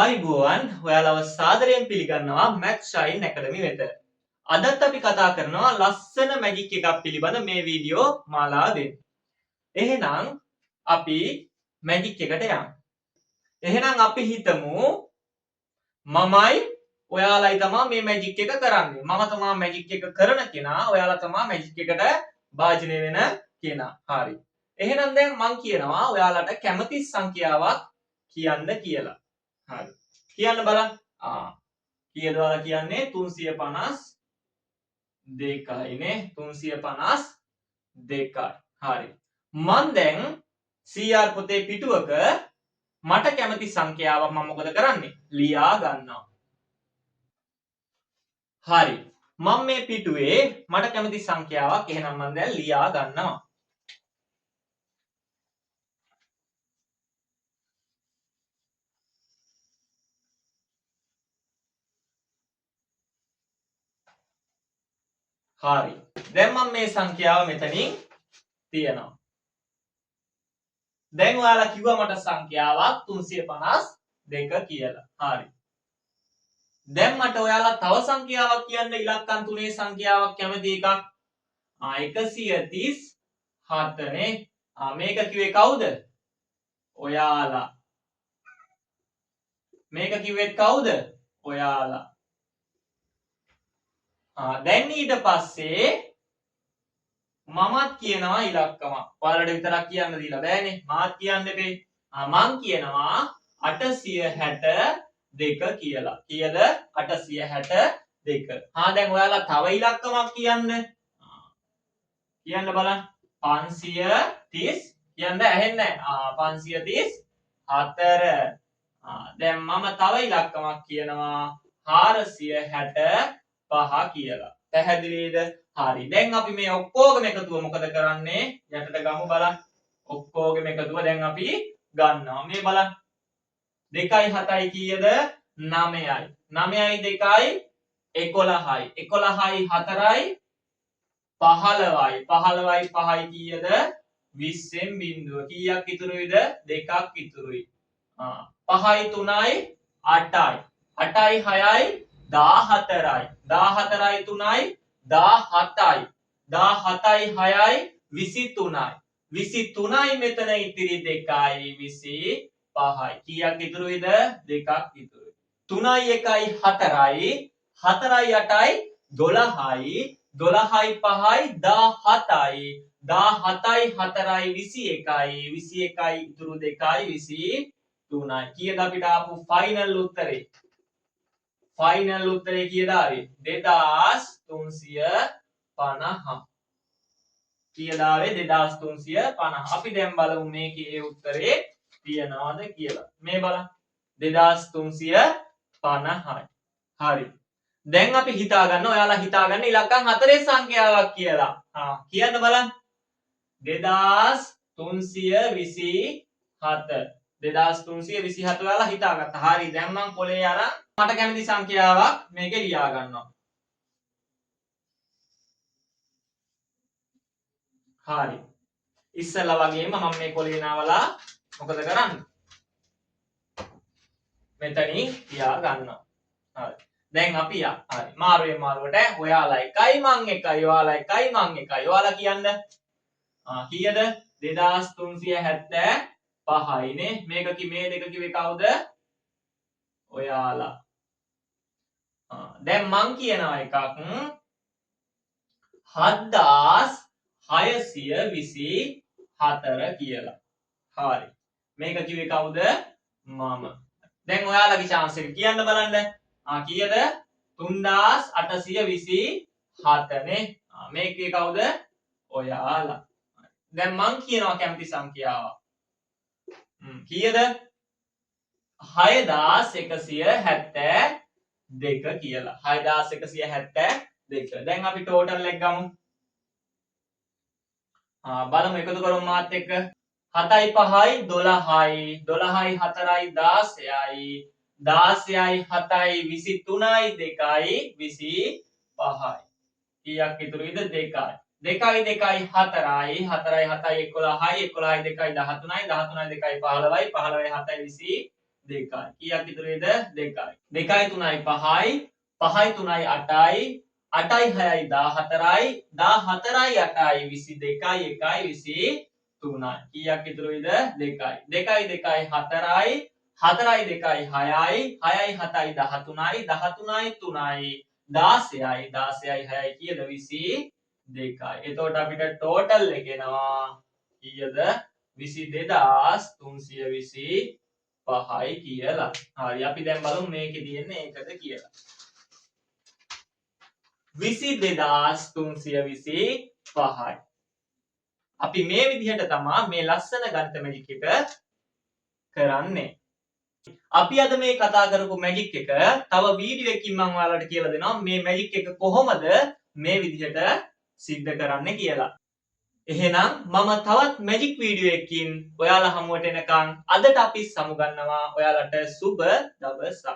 ආයුබෝවන් ඔයාලව සාදරයෙන් පිළිගන්නවා Math Shine Academy වෙත. අදත් අපි කතා කරනවා ලස්සන මැජික් එකක් පිළිබඳ මේ වීඩියෝ මාලාවෙන්. එහෙනම් අපි මැජික් එකට යමු. එහෙනම් අපි හිතමු මමයි ඔයාලයි තමයි මේ මැජික් එක කරන්නේ. මම තමයි මැජික් එක කරන කෙනා, ඔයාලා තමයි මැජික් එකට භාජනය වෙන කෙනා. හරි. එහෙනම් දැන් මම කියනවා ඔයාලට කැමති සංඛ්‍යාවක් කියන්න කියලා. හරි. කියන්න බලන්න. කීයද ඔයාලා කියන්නේ 352යි නේ. 352යි. හරි. මම දැන් CR පොතේ පිටුවක මට කැමති සංඛ්‍යාවක් මම මොකද කරන්නේ? ලියා ගන්නවා. හරි. මම මේ පිටුවේ මට කැමති සංඛ්‍යාවක් එහෙනම් මම දැන් ලියා ගන්නවා. හරි. දැන් මම මේ සංඛ්‍යාව මෙතනින් තියනවා. දැන් ඔයාලා කිව්වා මට සංඛ්‍යාවක් 352 කියලා. හරි. දැන් මට ඔයාලා තව සංඛ්‍යාවක් කියන්න ඉලක්කම් තුනේ සංඛ්‍යාවක් කැමති එකක්. 137 නේ. මේක කිව්වේ කවුද? ඔයාලා. මේක කිව්වෙත් කවුද? ඔයාලා. දැන් ඊට පස්සේ මමත් කියනවා ඉලක්කමක්. ඔයාලට විතරක් කියන්න දීලා බෑනේ. මාත් කියන්න දෙපේ. මං කියනවා 862 කියලා. කීයද? 862. දැන් ඔයාලා තව ඉලක්කමක් කියන්න. කියන්න බලන්න. 530 කියන්න ඇහෙන්නේ නැහැ. 534. දැන් මම තව ඉලක්කමක් කියනවා 465 කියලා. පැහැදිලිද? හරි. දැන් අපි මේ ඔක්කොගම එකතුව මොකද කරන්නේ? යටට ගමු බලන්න. ඔක්කොගම එකතුව දැන් අපි ගන්නවා. මේ බලන්න. 2යි 7යි කීයද? 9යි. 9යි 2යි 11යි. 11යි 4යි 15යි. 15යි 5යි කීයද? 20න් බිඳුව. කීයක් ඉතුරුයිද? 2ක් ඉතුරුයි. 5යි 3යි 8යි. 8යි 6යි 14යි. 14යි 3යි 17යි. 17යි 6යි 23යි. 23යි මෙතන ඉතිරි 2යි 25යි. කීයක් ඉතුරුයිද? 2ක් ඉතුරුයි. 3යි 1යි 4යි. 4යි 8යි 12යි. 12යි 5යි 17යි. 17යි 4යි 21යි. 21යි ඉතුරු 2යි 23යි. කීයද අපිට ආපු ෆයිනල් උත්තරේ? ෆයිනල් උත්තරේ කීයද ආවේ? 2350. කීයද ආවේ? 2350. අපි දැන් බලමු මේකේ උත්තරේ තියනවද කියලා. මේ බලන්න. 2350යි. හරි. දැන් අපි හිතා ගන්න. ඔයාලා හිතා ගන්න ඉලක්කම් 4 සංඛ්‍යාවක් කියලා. කියන්න බලන්න. 2327. 2327 ඔයාලා හිතාගත්තා. හරි. දැන් මම පොලේ අරන් මට කැමති සංඛ්‍යාවක් මේකේ ලියා ගන්නවා. හරි. ඉස්සෙල්ලා වගේම මම මේ කොලේ නාවලා මොකද කරන්නේ? මෙතනින් ලියා ගන්නවා. හරි. දැන් අපි හරි. මාරුවෙන් මාරුවට ඔයාලා 1යි මං 1යි ඔයාලා 1යි මං 1යි. ඔයාලා කියන්න. කීයද? 2375යි නේ. මේ දෙක කිව්වේ කවුද? ඔයාලා. දැන් මං කියනවා එකක් 7624 කියලා. හරි. මේක කිව්වේ කවුද? මම. දැන් ඔයාලගේ chance එක කියන්න බලන්න. කීයද? 3827 නේ. මේකේ කවුද? ඔයාලා. දැන් මං කියනවා කැමති සංඛ්‍යාවක්. කීයද? 6172 කියලා. 6172. දැන් අපි ටෝටල් එක ගමු. බලමු එකතු කරමු මාත් එක්ක. 7යි 5යි 12යි. 12යි 4යි 16යි. 16යි 7යි 23යි 2යි 25යි. කීයක් ඉතුරුයිද? 2යි. 2යි 2යි 4යි. 4යි 7යි 11යි. 11යි 2යි 13යි. 13යි 2යි 15යි. 15යි 7යි දෙකයි. කීයක් ඉතුරු වෙයිද? දෙකයි. 2යි 3යි 5යි 5යි 3යි 8යි 8යි 6යි 14යි 14යි 8යි 22යි 1යි 23යි. කීයක් ඉතුරු වෙයිද? දෙකයි. 2යි 2යි 4යි 4යි 2යි 6යි 6යි 7යි 13යි 13යි 3යි 16යි 16යි 6යි කීයද? 22යි. එතකොට අපිට ටෝටල් එක එනවා කීයද? 22325යි කියලා. හරි අපි දැන් බලමු මේකේ තියෙන්නේ ඒකද කියලා. 22325යි. අපි මේ විදිහට තමයි මේ ලස්සන ගණිත මැජික් එක කරන්නේ. අපි අද මේ කතා කරපු මැජික් එක තව වීඩියෝ එකකින් මම ඔයාලට කියලා දෙනවා මේ මැජික් එක කොහොමද මේ විදිහට සිද්ධ කරන්නේ කියලා. එහෙනම් මම තවත් මැජික් වීඩියෝ එකකින් ඔයාලා හමුවට එනකන් අදට අපි සමුගන්නවා. ඔයාලට සුබ දවසක්.